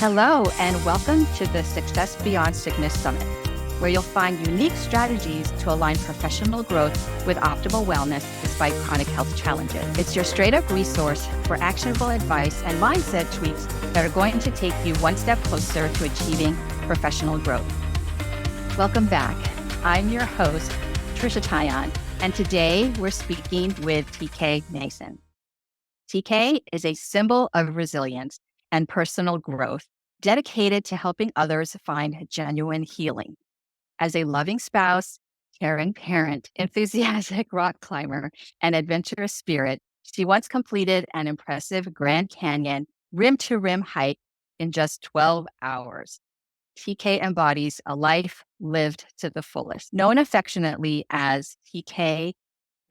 Hello, and welcome to the Success Beyond Sickness Summit, where you'll find unique strategies to align professional growth with optimal wellness despite chronic health challenges. It's your straight-up resource for actionable advice and mindset tweaks that are going to take you one step closer to achieving professional growth. Welcome back. I'm your host, Trisha Tayan, and today we're speaking with TK Mason. TK is a symbol of resilience and personal growth, dedicated to helping others find genuine healing. As a loving spouse, caring parent, enthusiastic rock climber, and adventurous spirit, she once completed an impressive Grand Canyon rim-to-rim hike in just 12 hours. TK embodies a life lived to the fullest. Known affectionately as TK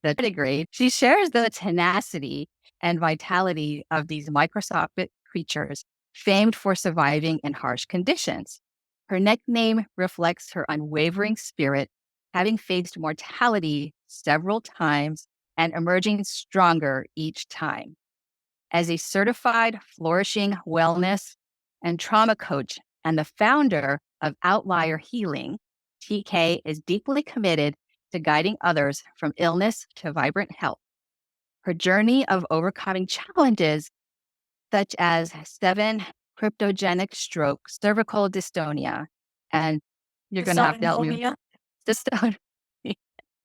the tardigrade, she shares the tenacity and vitality of these microscopic creatures famed for surviving in harsh conditions. Her nickname reflects her unwavering spirit, having faced mortality several times and emerging stronger each time. As a certified flourishing wellness and trauma coach and the founder of Outlier Healing, TK is deeply committed to guiding others from illness to vibrant health. Her journey of overcoming challenges such as 7 cryptogenic strokes, cervical dystonia, and you're going to have to help me. Dystonia,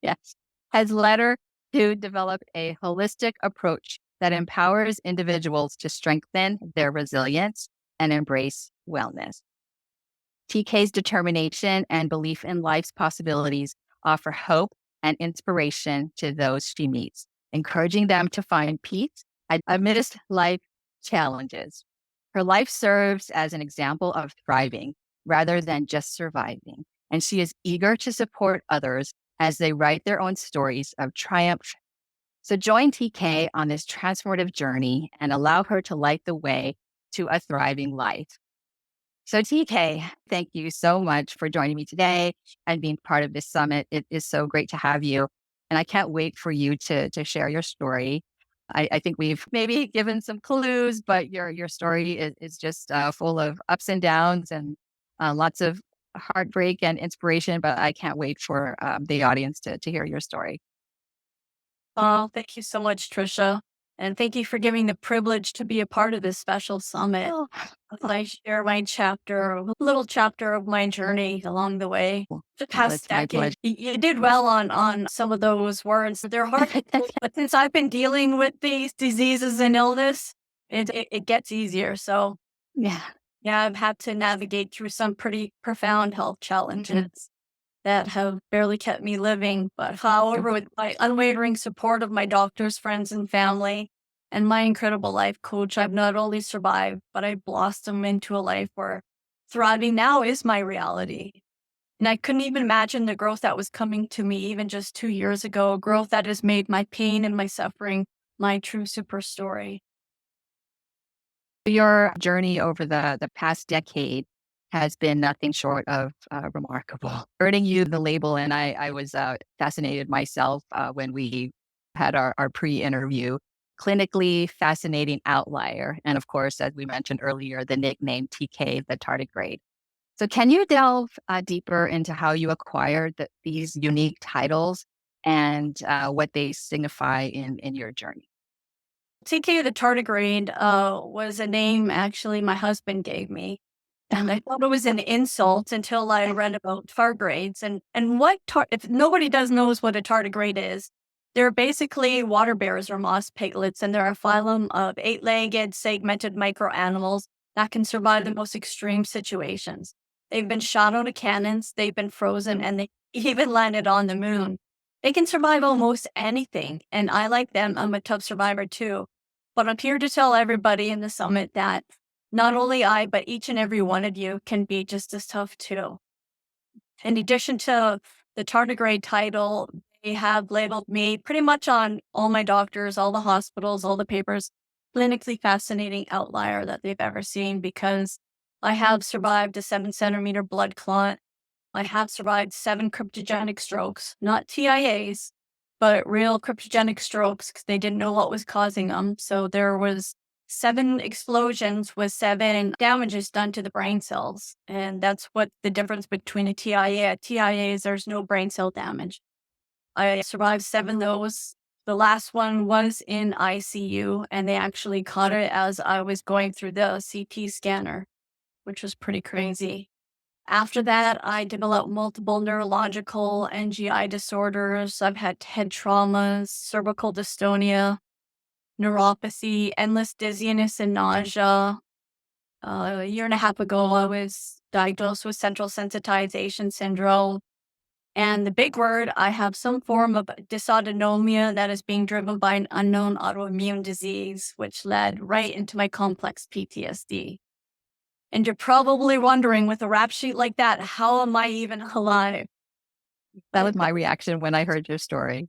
yes, has led her to develop a holistic approach that empowers individuals to strengthen their resilience and embrace wellness. TK's determination and belief in life's possibilities offer hope and inspiration to those she meets, encouraging them to find peace amidst life challenges. Her life serves as an example of thriving rather than just surviving, and she is eager to support others as they write their own stories of triumph. So join TK on this transformative journey and allow her to light the way to a thriving life. So TK, thank you so much for joining me today and being part of this summit. It is so great to have you. And I can't wait for you to share your story. I think we've maybe given some clues, but your story is just full of ups and downs and lots of heartbreak and inspiration. But I can't wait for the audience to hear your story. Oh, thank you so much, Trisha. And thank you for giving the privilege to be a part of this special summit. I share my chapter, a little chapter of my journey along the way. The past decade, you did well on some of those words. They're hard, but since I've been dealing with these diseases and illness, it gets easier. So yeah, I've had to navigate through some pretty profound health challenges that have barely kept me living. But however, with my unwavering support of my doctors, friends, and family, and my incredible life coach, I've not only survived, but I've blossomed into a life where thriving now is my reality. And I couldn't even imagine the growth that was coming to me even just 2 years ago, growth that has made my pain and my suffering my true super story. Your journey over the past decade has been nothing short of remarkable. Earning you the label, and I was fascinated myself when we had our pre-interview, clinically fascinating outlier. And of course, as we mentioned earlier, the nickname TK, the tardigrade. So can you delve deeper into how you acquired these unique titles and what they signify in your journey? TK the tardigrade was a name actually my husband gave me. And I thought it was an insult until I read about tardigrades and what if nobody knows what a tardigrade is, they're basically water bears or moss piglets, and they're a phylum of 8-legged segmented microanimals that can survive the most extreme situations. They've been shot out of cannons, they've been frozen, and they even landed on the moon. They can survive almost anything, and I like them. I'm a tough survivor too. But I'm here to tell everybody in the summit that not only I, but each and every one of you can be just as tough too. In addition to the tardigrade title, they have labeled me pretty much on all my doctors, all the hospitals, all the papers, clinically fascinating outlier that they've ever seen, because I have survived a 7-centimeter blood clot. I have survived 7 cryptogenic strokes, not TIAs, but real cryptogenic strokes, because they didn't know what was causing them. So there was 7 explosions with 7 damages done to the brain cells. And that's what the difference between a TIA. A TIA is there's no brain cell damage. I survived 7 of those. The last one was in ICU, and they actually caught it as I was going through the CT scanner, which was pretty crazy. After that, I developed multiple neurological and GI disorders. I've had head traumas, cervical dystonia, neuropathy, endless dizziness and nausea. A year and a half ago, I was diagnosed with central sensitization syndrome. And the big word, I have some form of dysautonomia that is being driven by an unknown autoimmune disease, which led right into my complex PTSD. And you're probably wondering, with a rap sheet like that, how am I even alive? That was my reaction when I heard your story.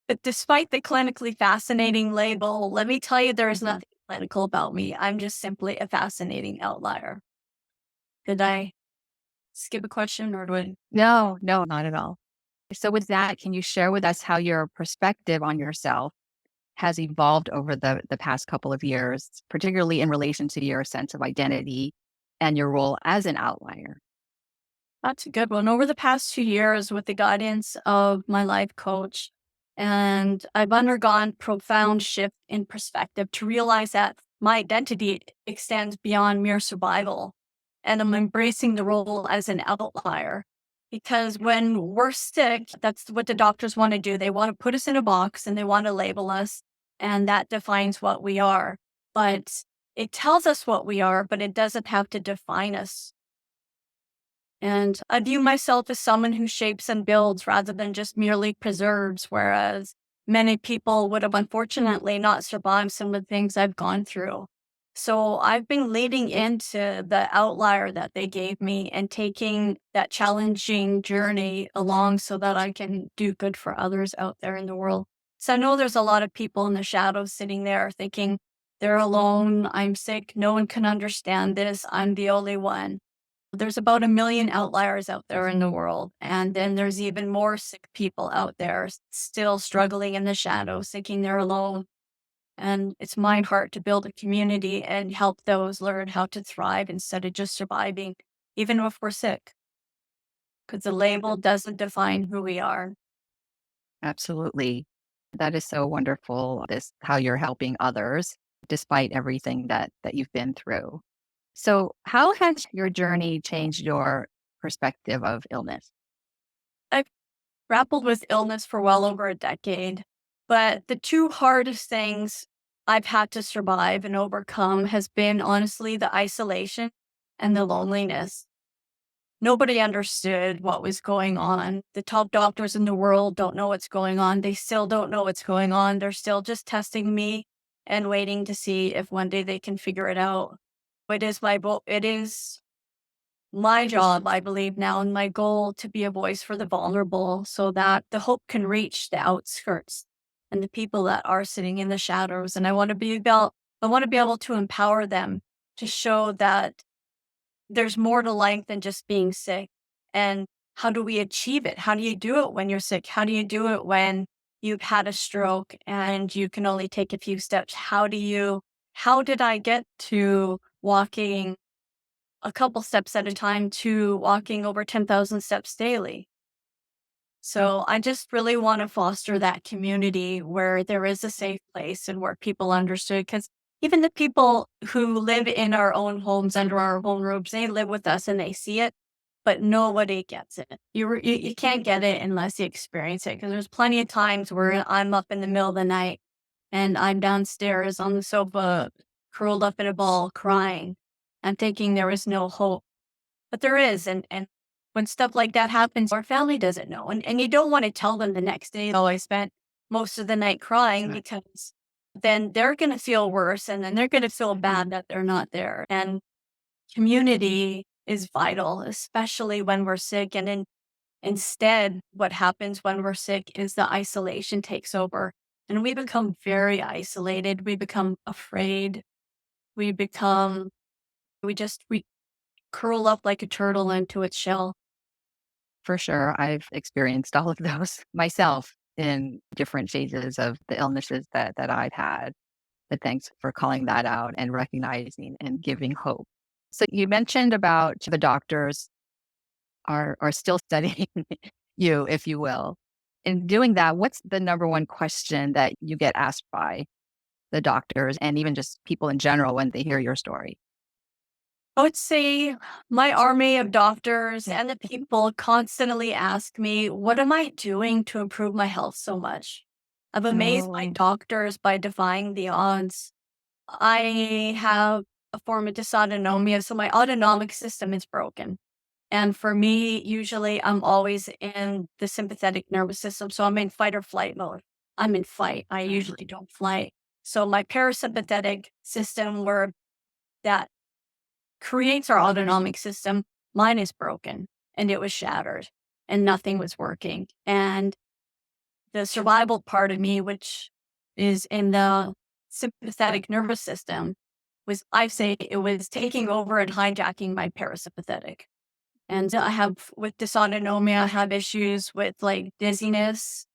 But despite the clinically fascinating label, let me tell you, there is nothing clinical about me. I'm just simply a fascinating outlier. Did I skip a question or do I? No, no, not at all. So with that, can you share with us how your perspective on yourself has evolved over the past couple of years, particularly in relation to your sense of identity and your role as an outlier? That's a good one. Over the past 2 years, with the guidance of my life coach, and I've undergone profound shift in perspective to realize that my identity extends beyond mere survival. And I'm embracing the role as an outlier. Because when we're sick, that's what the doctors want to do. They want to put us in a box and they want to label us, and that defines what we are. But it tells us what we are, but it doesn't have to define us. And I view myself as someone who shapes and builds rather than just merely preserves, whereas many people would have unfortunately not survived some of the things I've gone through. So I've been leading into the outlier that they gave me and taking that challenging journey along so that I can do good for others out there in the world. So I know there's a lot of people in the shadows sitting there thinking they're alone, I'm sick, no one can understand this, I'm the only one. There's about 1 million outliers out there in the world. And then there's even more sick people out there still struggling in the shadows, thinking they're alone. And it's my heart to build a community and help those learn how to thrive instead of just surviving, even if we're sick, because the label doesn't define who we are. Absolutely. That is so wonderful, this how you're helping others despite everything that you've been through. So, how has your journey changed your perspective of illness? I've grappled with illness for well over a decade, but the two hardest things I've had to survive and overcome has been honestly the isolation and the loneliness. Nobody understood what was going on. The top doctors in the world don't know what's going on. They still don't know what's going on. They're still just testing me and waiting to see if one day they can figure it out. It is my job, I believe now, and my goal to be a voice for the vulnerable so that the hope can reach the outskirts and the people that are sitting in the shadows. And I want to be able to empower them to show that there's more to life than just being sick. And how do we achieve it? How do you do it when you're sick? How do you do it when you've had a stroke and you can only take a few steps? How did I get to walking a couple steps at a time to walking over 10,000 steps daily? So I just really want to foster that community where there is a safe place and where people understood. Because even the people who live in our own homes under our own roofs, they live with us and they see it, but nobody gets it. You can't get it unless you experience it. Because there's plenty of times where I'm up in the middle of the night and I'm downstairs on the sofa, curled up in a ball, crying and thinking there is no hope. But there is, and when stuff like that happens, our family doesn't know, and you don't wanna tell them the next day, "Oh, I spent most of the night crying," Right. because then they're gonna feel worse, and then they're gonna feel bad that they're not there, and community is vital, especially when we're sick, and then instead, what happens when we're sick is the isolation takes over, and we become very isolated, we become afraid, we become we curl up like a turtle into its shell. For sure, I've experienced all of those myself in different phases of the illnesses that I've had. But thanks for calling that out and recognizing and giving hope. So you mentioned about the doctors are still studying you, if you will. In doing that, what's the number one question that you get asked by the doctors and even just people in general when they hear your story? I would say my army of doctors and the people constantly ask me, what am I doing to improve my health so much? I've amazed my doctors by defying the odds. I have a form of dysautonomia, so my autonomic system is broken. And for me, usually I'm always in the sympathetic nervous system. So I'm in fight or flight mode. I'm in fight. I usually don't flight. So my parasympathetic system, where that creates our autonomic system, mine is broken and it was shattered and nothing was working. And the survival part of me, which is in the sympathetic nervous system, was, I say, it was taking over and hijacking my parasympathetic. And I have, with dysautonomia, I have issues with like dizziness,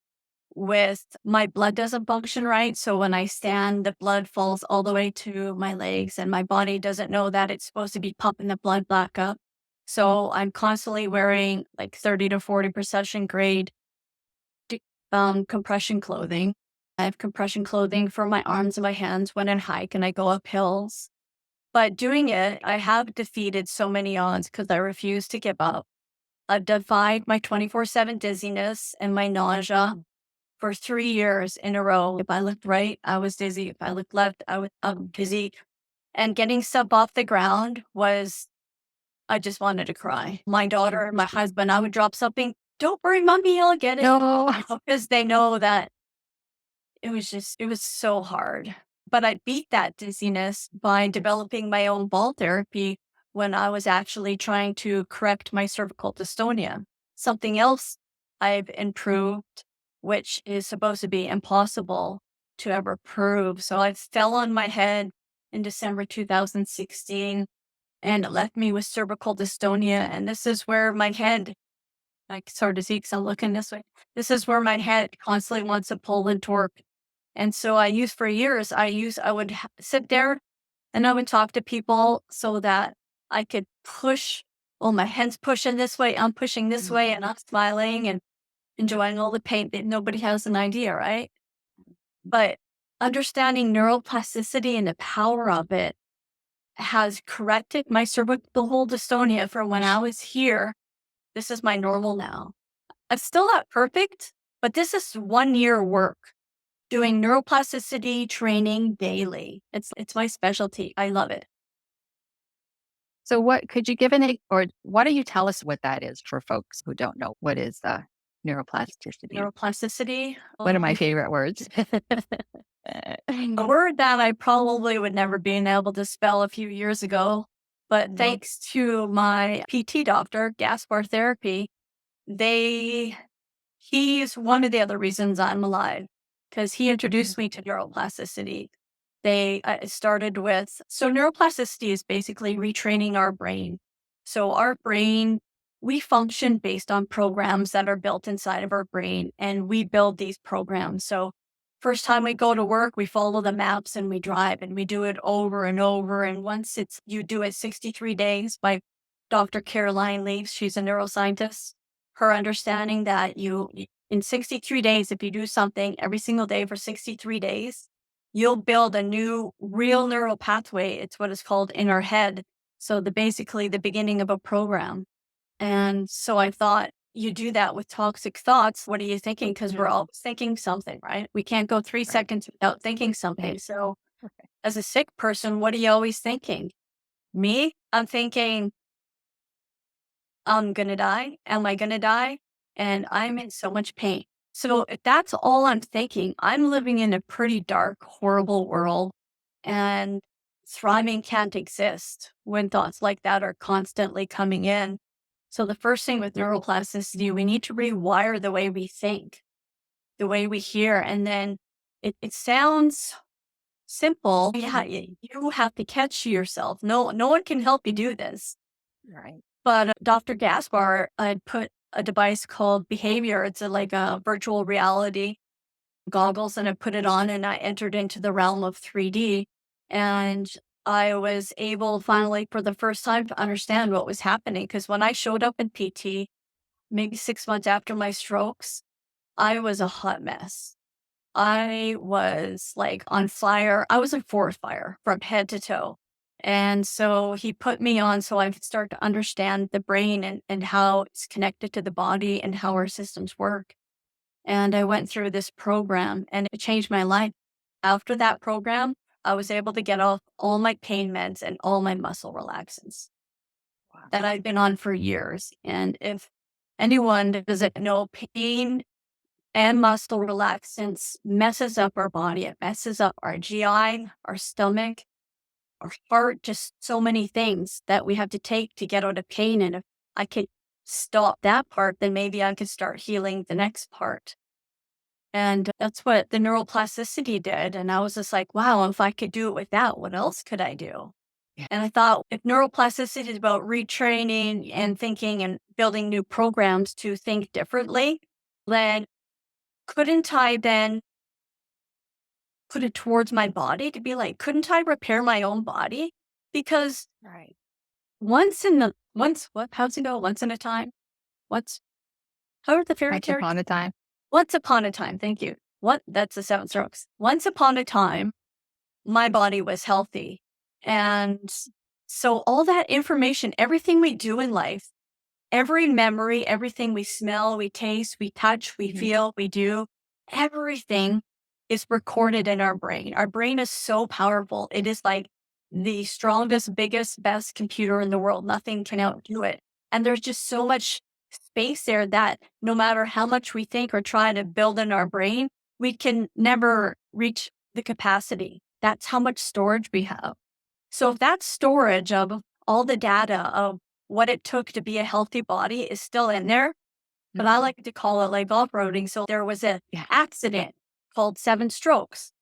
with my blood doesn't function right. So when I stand, the blood falls all the way to my legs, and my body doesn't know that it's supposed to be pumping the blood back up. So I'm constantly wearing like 30 to 40 procession grade compression clothing. I have compression clothing for my arms and my hands when I hike and I go up hills. But doing it, I have defeated so many odds because I refuse to give up. I've defied my 24/7 dizziness and my nausea for 3 years in a row. If I looked right, I was dizzy. If I looked left, I was dizzy. And getting stuff off the ground was, I just wanted to cry. My daughter, my husband, I would drop something. Don't worry, mommy, I'll get it. No, because they know that it was so hard. But I beat that dizziness by developing my own ball therapy when I was actually trying to correct my cervical dystonia. Something else I've improved, which is supposed to be impossible to ever prove. So I fell on my head in December 2016 and it left me with cervical dystonia. And this is where my head, I sort of see because I'm looking this way. This is where my head constantly wants to pull and torque. And so for years, I would sit there and I would talk to people so that I could push. Oh, my head's pushing this way. I'm pushing this way and I'm smiling and enjoying all the pain that nobody has an idea, right? But understanding neuroplasticity and the power of it has corrected my cervical dystonia from when I was here. This is my normal now. I'm still not perfect, but this is 1 year work doing neuroplasticity training daily. It's my specialty. I love it. So what could you give or why don't you tell us what that is for folks who don't know what is neuroplasticity? Neuroplasticity. One of my favorite words. A word that I probably would never been able to spell a few years ago, but thanks to my PT doctor, Gaspar Therapy, he's one of the other reasons I'm alive because he introduced me to neuroplasticity. They started with, so neuroplasticity is basically retraining our brain. So our brain, we function based on programs that are built inside of our brain, and we build these programs. So first time we go to work, we follow the maps and we drive and we do it over and over. And once you do it 63 days by Dr. Caroline Leaves, she's a neuroscientist, her understanding that in 63 days, if you do something every single day for 63 days, you'll build a new real neural pathway. It's what is called in our head. So basically the beginning of a program. And so I thought, you do that with toxic thoughts. What are you thinking? Because we're always thinking something, right? We can't go 3 seconds without thinking something. So as a sick person, what are you always thinking? Me? I'm thinking, I'm going to die. Am I going to die? And I'm in so much pain. So if that's all I'm thinking, I'm living in a pretty dark, horrible world, and thriving can't exist when thoughts like that are constantly coming in. So the first thing with neuroplasticity, we need to rewire the way we think, the way we hear. And then it sounds simple. Yeah, you have to catch yourself. No one can help you do this. Right. But Dr. Gaspar had put a device called Behavior. It's like a virtual reality. goggles and I put it on and I entered into the realm of 3D. And I was able finally for the first time to understand what was happening. Because when I showed up in PT, maybe 6 months after my strokes, I was a hot mess. I was like on fire. I was a forest fire from head to toe. And so he put me on so I could start to understand the brain and how it's connected to the body and how our systems work. And I went through this program and it changed my life. After that program, I was able to get off all my pain meds and all my muscle relaxants that I've been on for years. And if anyone doesn't know, pain and muscle relaxants messes up our body. It messes up our GI, our stomach, our heart, just so many things that we have to take to get out of pain. And if I could stop that part, then maybe I could start healing the next part. And that's what the neuroplasticity did. And I was just like, wow, if I could do it with that, what else could I do? Yeah. And I thought if neuroplasticity is about retraining and thinking and building new programs to think differently, then couldn't I then put it towards my body to be like, couldn't I repair my own body? Because Right. how's it go? Once in a time? How are the fairy Once tales? upon a time. Once upon a time. Thank you. That's the seven strokes. Once upon a time, my body was healthy. And so all that information, everything we do in life, every memory, everything we smell, we taste, we touch, we feel, we do, everything is recorded in our brain. Our brain is so powerful. It is like the strongest, biggest, best computer in the world. Nothing can outdo it. And there's just so much space there that no matter how much we think or try to build in our brain, we can never reach the capacity. That's how much storage we have. So if that storage of all the data of what it took to be a healthy body is still in there, but I like to call it like off-roading. So there was an accident called 7 strokes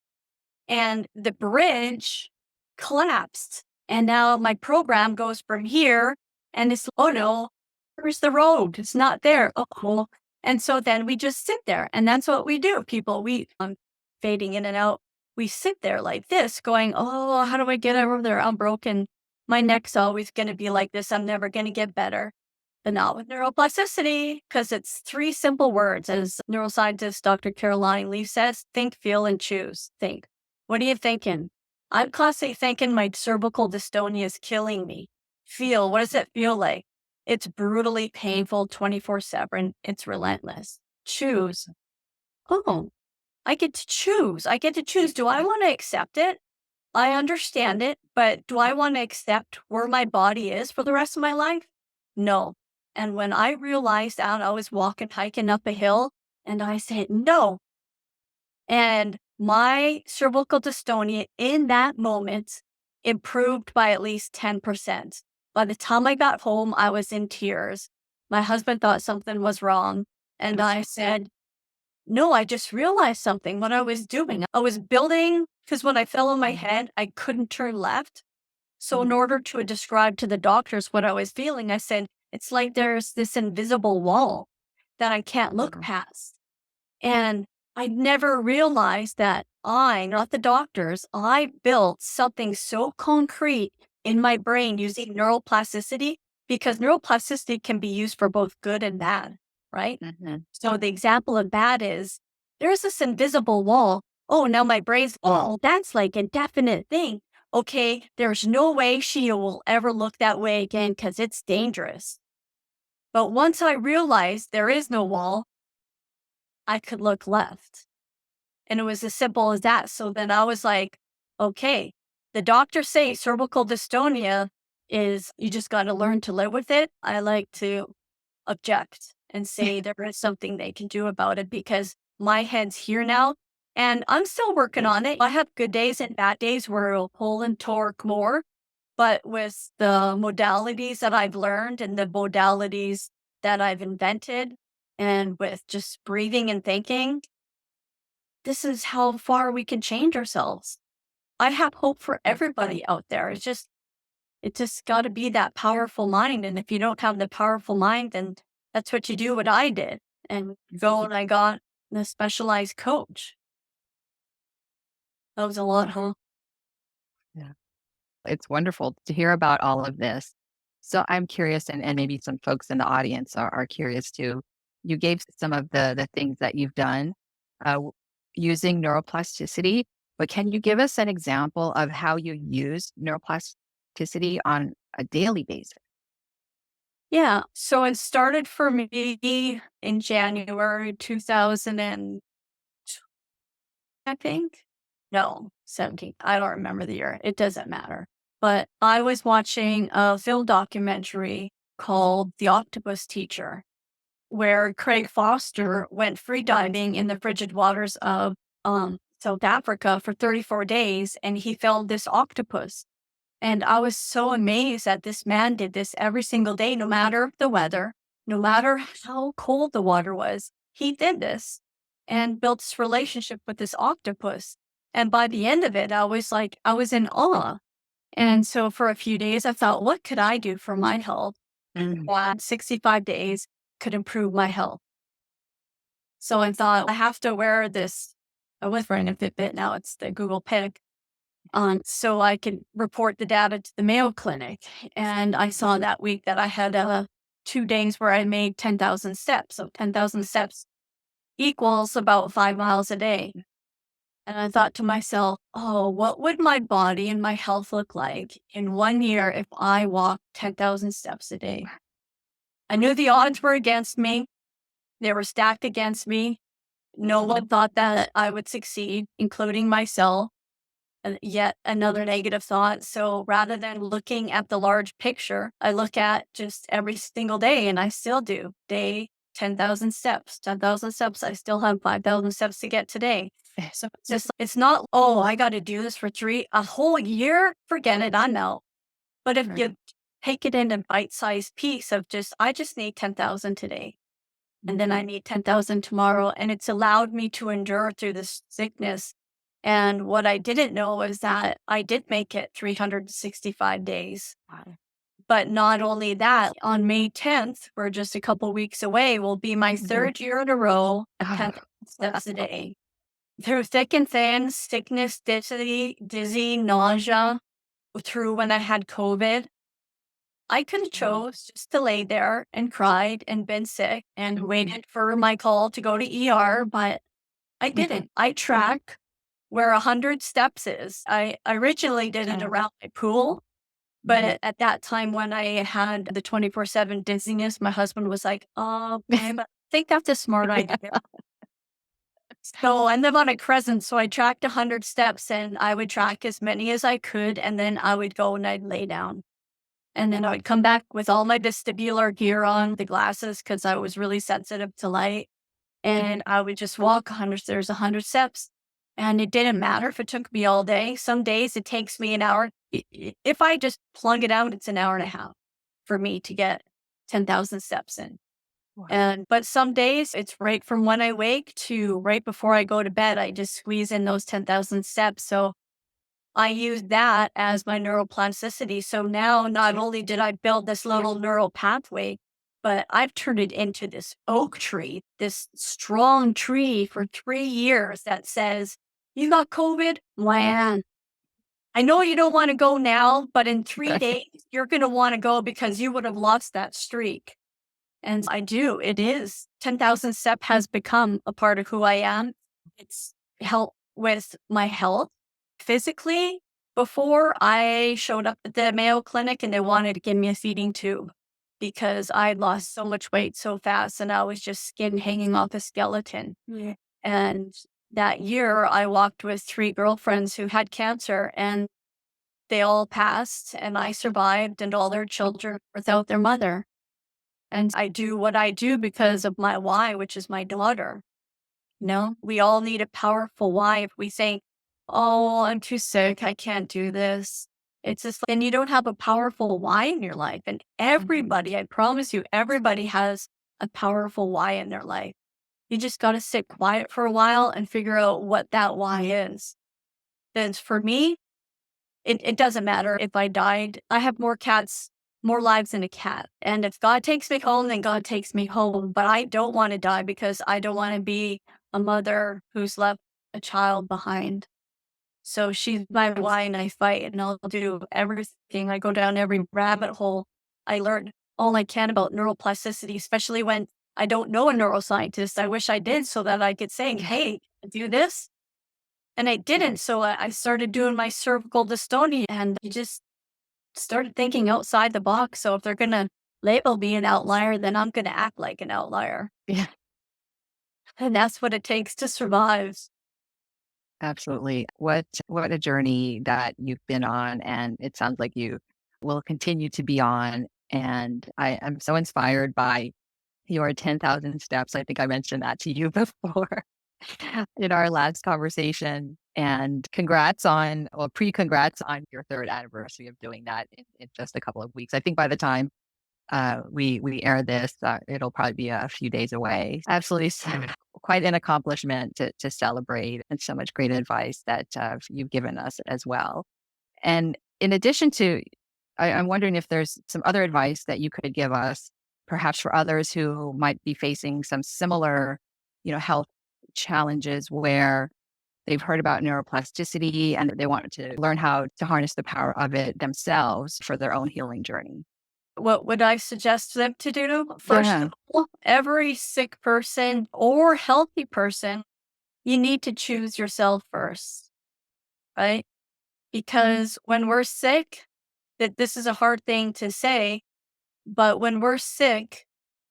and the bridge collapsed. And now my program goes from here and it's, oh no, where's the road? It's not there. Oh, cool. And so then we just sit there and that's what we do. People, fading in and out. We sit there like this going, oh, how do I get over there? I'm broken. My neck's always going to be like this. I'm never going to get better. But not with neuroplasticity, because it's 3 simple words. As neuroscientist Dr. Caroline Leaf says, think, feel, and choose. Think. What are you thinking? I'm constantly thinking my cervical dystonia is killing me. Feel. What does it feel like? It's brutally painful 24/7. It's relentless. Choose. Oh, I get to choose. I get to choose. Do I want to accept it? I understand it, but do I want to accept where my body is for the rest of my life? No. And when I realized that, I was hiking up a hill, and I said, no. And my cervical dystonia in that moment improved by at least 10%. By the time I got home, I was in tears. My husband thought something was wrong. And I said, no, I just realized something. What I was doing, I was building, because when I fell on my head, I couldn't turn left. So in order to describe to the doctors what I was feeling, I said, it's like there's this invisible wall that I can't look past. And I never realized that not the doctors, I built something so concrete in my brain using neuroplasticity, because neuroplasticity can be used for both good and bad, right? So the example of bad is there's this invisible wall. Oh, now my brain's, oh, that's like a definite thing. Okay, there's no way she will ever look that way again because it's dangerous. But once I realized there is no wall, I could look left. And it was as simple as that. So then I was like, okay, the doctors say cervical dystonia is you just got to learn to live with it. I like to object and say there is something they can do about it because my head's here now and I'm still working on it. I have good days and bad days where it'll pull and torque more. But with the modalities that I've learned and the modalities that I've invented, and with just breathing and thinking, this is how far we can change ourselves. I have hope for everybody out there. It just got to be that powerful mind. And if you don't have the powerful mind, then that's what you do, what I did. And go and I got the specialized coach. That was a lot, huh? Yeah. It's wonderful to hear about all of this. So I'm curious, and maybe some folks in the audience are curious too. You gave some of the things that you've done w- using neuroplasticity, but can you give us an example of how you use neuroplasticity on a daily basis? Yeah. So it started for me in January 2000 I think. No, 17. I don't remember the year. It doesn't matter. But I was watching a film documentary called The Octopus Teacher, where Craig Foster went free diving in the frigid waters of South Africa for 34 days and he filmed this octopus. And I was so amazed that this man did this every single day, no matter the weather, no matter how cold the water was. He did this and built this relationship with this octopus. And by the end of it, I was like, I was in awe. And so for a few days, I thought, what could I do for my health? Mm. That 65 days could improve my health. So I thought, I have to wear this. I was wearing a Fitbit, now it's the Google Pick so I could report the data to the Mayo Clinic. And I saw that week that I had 2 days where I made 10,000 steps. So 10,000 steps equals about 5 miles a day. And I thought to myself, oh, what would my body and my health look like in 1 year if I walked 10,000 steps a day? I knew the odds were against me, they were stacked against me. No one thought that I would succeed, including myself. Yet another negative thought. So rather than looking at the large picture, I look at just every single day, and I still do. Day 10,000 steps, 10,000 steps. I still have 5,000 steps to get today. So it's just, it's not, oh, I got to do this for a whole year. Forget it. I'm out. But if you take it in a bite sized piece of I just need 10,000 today. And then I need 10,000 tomorrow. And it's allowed me to endure through this sickness. And what I didn't know was that I did make it 365 days. Wow. But not only that, on May 10th, we're just a couple weeks away, will be my third year in a row of 10 steps a day. Through thick and thin, sickness, dizzy, nausea, through when I had COVID, I could have chose just to lay there and cried and been sick and waited for my call to go to ER, but I didn't. I track where 100 steps is. I originally did it around my pool, but at that time when I had the 24/7 dizziness, my husband was like, "Oh, babe, I think that's a smart idea." So I live on a crescent, so I tracked 100 steps and I would track as many as I could, and then I would go and I'd lay down. And then I would come back with all my vestibular gear on, the glasses, because I was really sensitive to light. And I would just walk 100, there's 100 steps. And it didn't matter if it took me all day. Some days it takes me an hour. If I just plug it out, it's an hour and a half for me to get 10,000 steps in. Wow. But some days it's right from when I wake to right before I go to bed. I just squeeze in those 10,000 steps. So I use that as my neuroplasticity. So now not only did I build this little neural pathway, but I've turned it into this oak tree, this strong tree for 3 years that says, you got COVID? Man, I know you don't want to go now, but in 3 days, you're going to want to go because you would have lost that streak. And I do. It is. 10,000 step has become a part of who I am. It's helped with my health physically. Before I showed up at the Mayo Clinic and they wanted to give me a feeding tube because I had lost so much weight so fast and I was just skin hanging off a skeleton. Yeah. And that year I walked with 3 girlfriends who had cancer and they all passed and I survived and all their children without their mother. And I do what I do because of my why, which is my daughter. No, we all need a powerful why. If we say, oh, I'm too sick, I can't do this. It's just, then you don't have a powerful why in your life. And everybody, I promise you, everybody has a powerful why in their life. You just got to sit quiet for a while and figure out what that why is. Then for me, it doesn't matter if I died. I have more lives than a cat. And if God takes me home, then God takes me home. But I don't want to die because I don't want to be a mother who's left a child behind. So she's my why and I fight, and I'll do everything. I go down every rabbit hole. I learn all I can about neuroplasticity, especially when I don't know a neuroscientist. I wish I did so that I could say, hey, do this. And I didn't. So I started doing my cervical dystonia and I just started thinking outside the box. So if they're going to label me an outlier, then I'm going to act like an outlier. Yeah, And that's what it takes to survive. absolutely. What a journey that you've been on, and it sounds like you will continue to be on. And I am so inspired by your 10,000 steps. I think I mentioned that to you before in our last conversation. And pre-congrats on your third anniversary of doing that in just a couple of weeks. I think by the time we air this, it'll probably be a few days away. Absolutely, quite an accomplishment to celebrate, and so much great advice that you've given us as well. And in addition to, I'm wondering if there's some other advice that you could give us, perhaps for others who might be facing some similar, health challenges where they've heard about neuroplasticity and they want to learn how to harness the power of it themselves for their own healing journey. What would I suggest them to do? First Yeah. of all, every sick person or healthy person, you need to choose yourself first, right? Because when we're sick, that this is a hard thing to say, but when we're sick,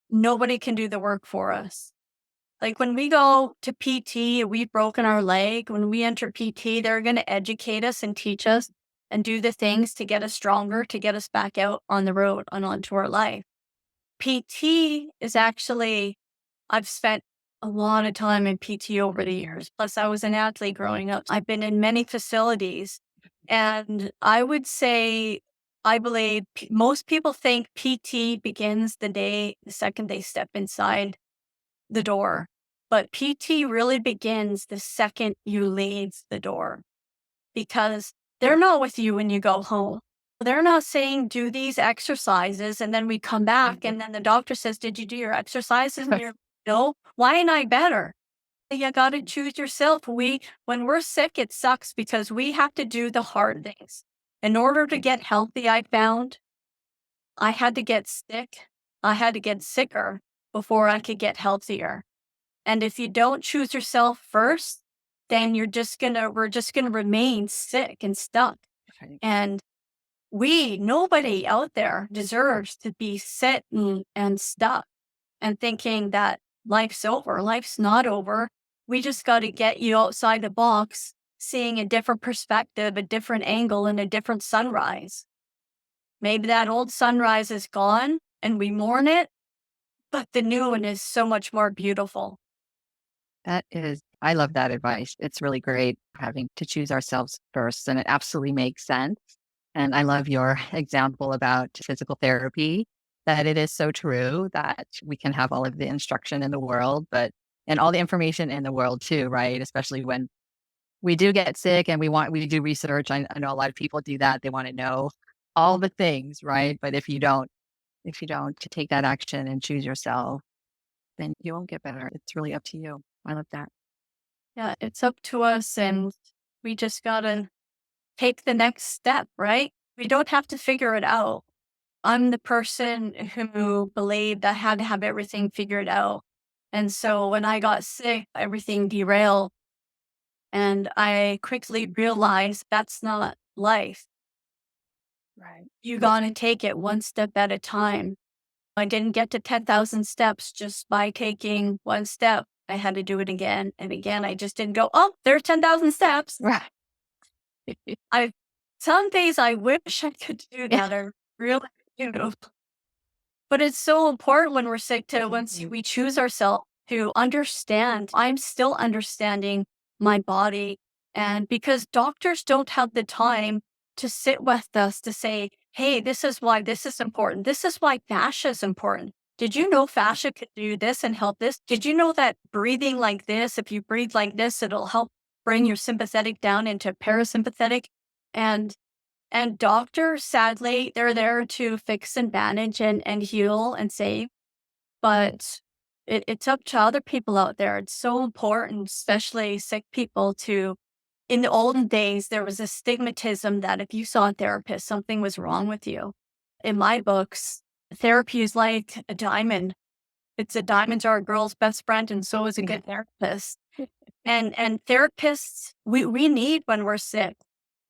nobody can do the work for us. Like when we go to PT, we've broken our leg. When we enter PT, they're going to educate us and teach us and do the things to get us stronger, to get us back out on the road and onto our life. PT is actually, I've spent a lot of time in PT over the years. Plus, I was an athlete growing up. I've been in many facilities. And I would say, I believe most people think PT begins the second they step inside the door. But PT really begins the second you leave the door because they're not with you when you go home. They're not saying do these exercises and then we come back and then the doctor says, did you do your exercises? And you're, no, why ain't I better? You got to choose yourself. When we're sick, it sucks because we have to do the hard things. In order to get healthy, I found I had to get sick. I had to get sicker before I could get healthier. And if you don't choose yourself first, then we're just gonna remain sick and stuck. Right. And nobody out there deserves to be sitting and stuck and thinking that life's over. Life's not over. We just got to get you outside the box, seeing a different perspective, a different angle, and a different sunrise. Maybe that old sunrise is gone and we mourn it, but the new one is so much more beautiful. I love that advice. It's really great having to choose ourselves first, and it absolutely makes sense. And I love your example about physical therapy, that it is so true that we can have all of the instruction in the world, and all the information in the world too, right? Especially when we do get sick and we do research. I know a lot of people do that. They want to know all the things, right? But if you don't take that action and choose yourself, then you won't get better. It's really up to you. I love that. Yeah, it's up to us and we just gotta take the next step, right? We don't have to figure it out. I'm the person who believed I had to have everything figured out. And so when I got sick, everything derailed. And I quickly realized that's not life. Right. You gotta take it one step at a time. I didn't get to 10,000 steps just by taking one step. I had to do it again and again. I just didn't go, oh, there's 10,000 steps. Right. I Some days I wish I could do Yeah. that. I really do. But it's so important when we're sick to once we choose ourselves to understand. I'm still understanding my body. And because doctors don't have the time to sit with us to say, hey, this is why this is important. This is why fascia is important. Did you know fascia could do this and help this? Did you know that breathing like this, if you breathe like this, it'll help bring your sympathetic down into parasympathetic? And doctors, sadly, they're there to fix and bandage and heal and save. But it's up to other people out there. It's so important, especially sick people, to In the olden days, there was a stigmatism that if you saw a therapist, something was wrong with you. In my books, therapy is like a diamond. It's a diamond's our girl's best friend, and so is a good therapist. And therapists, we need when we're sick.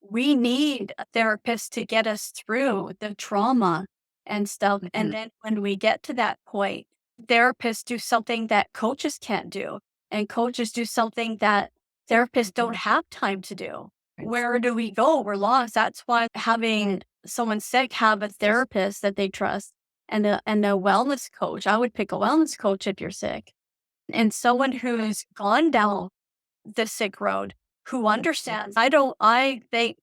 We need a therapist to get us through the trauma and stuff. And then when we get to that point, therapists do something that coaches can't do, and coaches do something that therapists don't have time to do. Where do we go? We're lost. That's why having someone sick have a therapist that they trust and a wellness coach. I would pick a wellness coach if you're sick, and someone who's gone down the sick road, who understands. I thank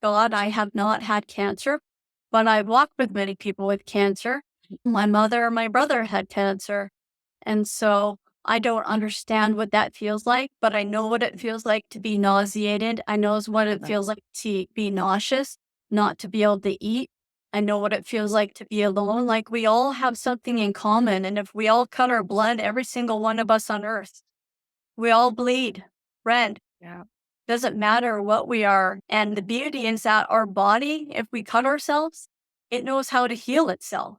God I have not had cancer, but I've walked with many people with cancer. My mother and my brother had cancer. And so I don't understand what that feels like, but I know what it feels like to be nauseated. I know what it feels like to be nauseous, not to be able to eat. I know what it feels like to be alone. Like, we all have something in common. And if we all cut our blood, every single one of us on earth, we all bleed red. Yeah. Doesn't matter what we are. And the beauty is that our body, if we cut ourselves, it knows how to heal itself.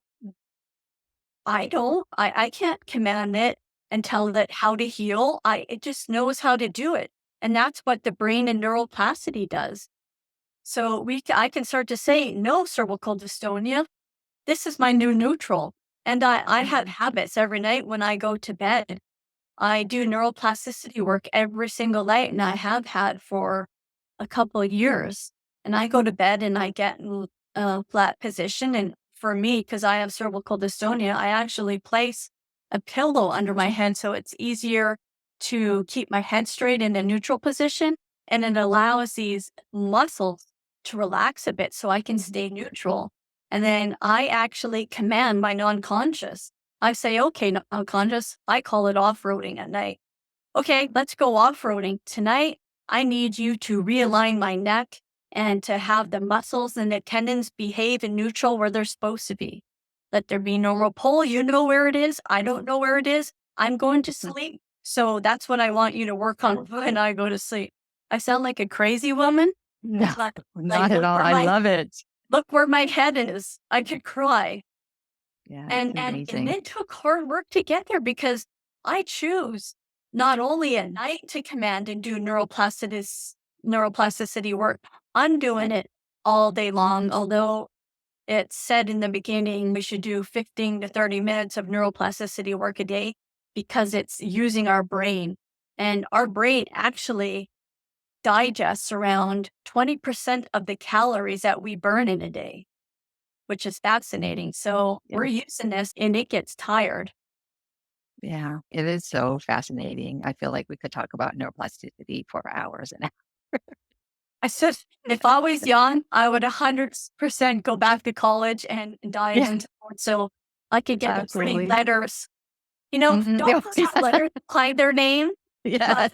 I don't. I can't command it and tell it how to heal. It just knows how to do it. And that's what the brain and neuroplasticity does. So I can start to say, no, cervical dystonia, this is my new neutral. And I have habits every night when I go to bed. I do neuroplasticity work every single night, and I have had for a couple of years. And I go to bed and I get in a flat position. And for me, because I have cervical dystonia, I actually place a pillow under my head so it's easier to keep my head straight in a neutral position. And it allows these muscles to relax a bit so I can stay neutral. And then I actually command my non-conscious. I say, okay, non-conscious, I call it off-roading at night. Okay, let's go off-roading. Tonight, I need you to realign my neck and to have the muscles and the tendons behave in neutral where they're supposed to be. Let there be no pull. You know where it is. I don't know where it is. I'm going to sleep. So that's what I want you to work on when I go to sleep. I sound like a crazy woman. No, not at all. I love it. Look where my head is. I could cry. Yeah, And it took hard work to get there, because I choose not only at night to command and do neuroplasticity work, I'm doing it all day long. Although it said in the beginning we should do 15 to 30 minutes of neuroplasticity work a day, because it's using our brain. And our brain actually digests around 20% of the calories that we burn in a day, which is fascinating. So we're using this and it gets tired. Yeah, it is so fascinating. I feel like we could talk about neuroplasticity for hours and I said, if I was young, I would 100% go back to college and dive into sports so I could get the pretty letters. You know, doctors have letters behind their name. Yeah.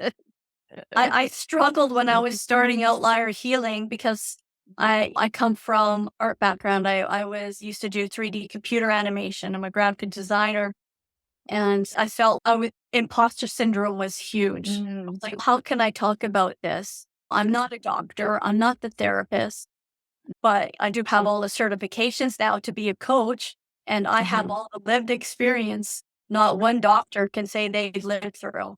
I struggled when I was starting Outlier Healing, because I come from art background. I was used to do 3D computer animation. I'm a graphic designer. And I felt imposter syndrome was huge. I was like, how can I talk about this? I'm not a doctor. I'm not the therapist, but I do have all the certifications now to be a coach. And I have all the lived experience. Not one doctor can say they've lived through.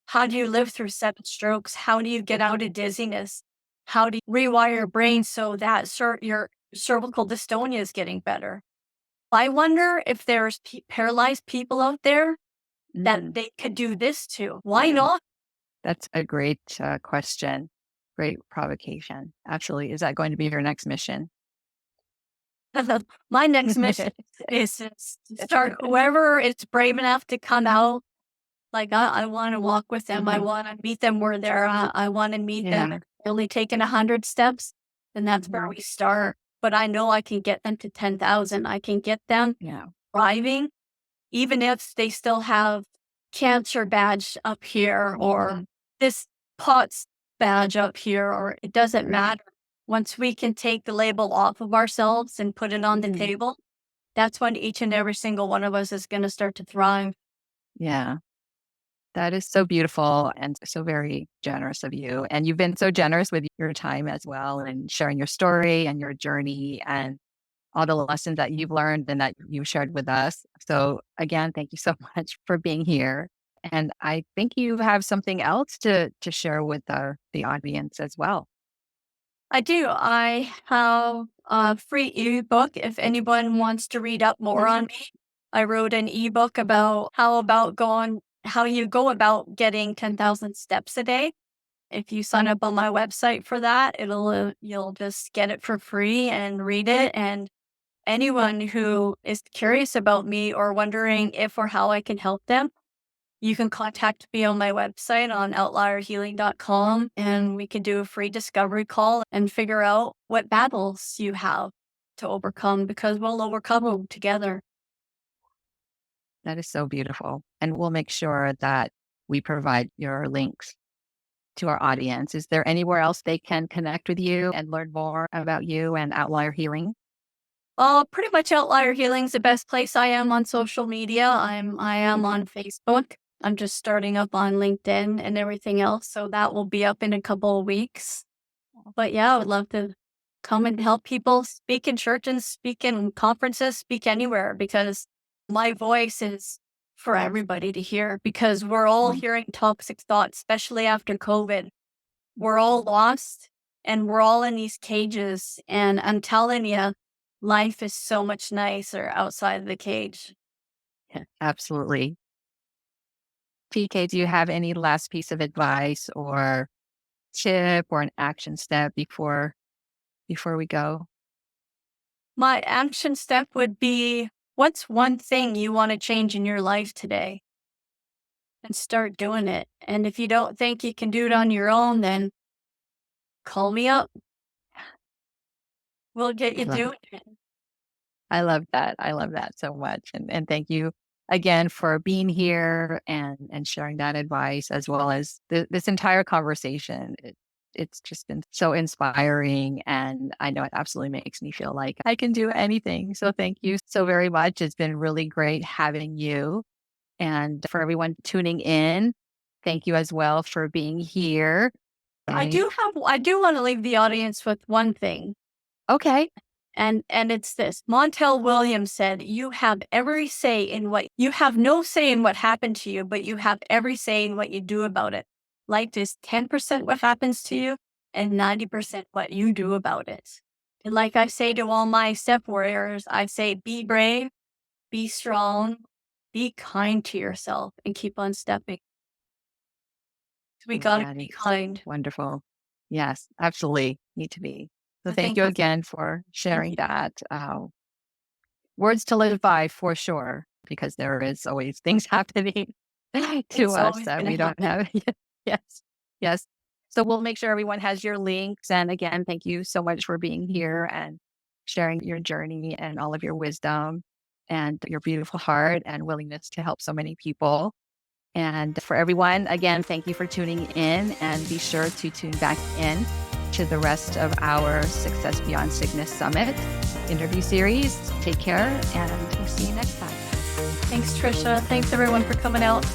How do you live through 7 strokes? How do you get out of dizziness? How do you rewire your brain so that your cervical dystonia is getting better? I wonder if there's paralyzed people out there that they could do this too. Why not? That's a great question. Great provocation. Actually, is that going to be your next mission? My next mission is to start whoever is brave enough to come out. Like, I want to walk with them. I want to meet them where they're at. I want to meet them. Only taking 100 steps, then that's where we start. But I know I can get them to 10,000. I can get them thriving, even if they still have cancer badge up here or this POTS badge up here, or it doesn't matter. Once we can take the label off of ourselves and put it on the table, that's when each and every single one of us is going to start to thrive. Yeah. That is so beautiful and so very generous of you. And you've been so generous with your time as well and sharing your story and your journey and all the lessons that you've learned and that you shared with us. So again, thank you so much for being here. And I think you have something else to share with the audience as well. I do. I have a free ebook if anyone wants to read up more on me. I wrote an ebook about how you go about getting 10,000 steps a day. If you sign up on my website for that, you'll just get it for free and read it. And anyone who is curious about me or wondering if or how I can help them, you can contact me on my website on outlierhealing.com and we can do a free discovery call and figure out what battles you have to overcome because we'll overcome them together. That is so beautiful. And we'll make sure that we provide your links to our audience. Is there anywhere else they can connect with you and learn more about you and Outlier Healing? Pretty much Outlier Healing's the best place I am on social media. I am on Facebook. I'm just starting up on LinkedIn and everything else, so that will be up in a couple of weeks. But yeah, I would love to come and help people speak in churches, speak in conferences, speak anywhere because my voice is for everybody to hear because we're all hearing toxic thoughts, especially after COVID. We're all lost and we're all in these cages. And I'm telling you, life is so much nicer outside of the cage. Yeah, absolutely. TK, do you have any last piece of advice or tip or an action step before we go? My action step would be what's one thing you want to change in your life today? And start doing it. And if you don't think you can do it on your own, then call me up. We'll get you I love doing it. I love that. I love that so much. And thank you again for being here and sharing that advice as well as this entire conversation. It's just been so inspiring. And I know it absolutely makes me feel like I can do anything. So thank you so very much. It's been really great having you. And for everyone tuning in, thank you as well for being here. And I do want to leave the audience with one thing. okay. And it's this. Montel Williams said, you have every say in what you have no say in what happened to you, but you have every say in what you do about it. Life is 10% what happens to you and 90% what you do about it. And like I say to all my step warriors, I say, be brave, be strong, be kind to yourself and keep on stepping. We gotta That be is kind. wonderful. Yes, absolutely need to be. So So thank thank you you. again for Thank sharing you. that. Words to live by for sure, because there is always things happening to It's us always that gonna we don't happen. have. Yes, yes. So we'll make sure everyone has your links. And again, thank you so much for being here and sharing your journey and all of your wisdom and your beautiful heart and willingness to help so many people. And for everyone, again, thank you for tuning in and be sure to tune back in to the rest of our Success Beyond Sickness Summit interview series. Take care and we'll see you next time. Thanks, Trisha. Thanks everyone for coming out.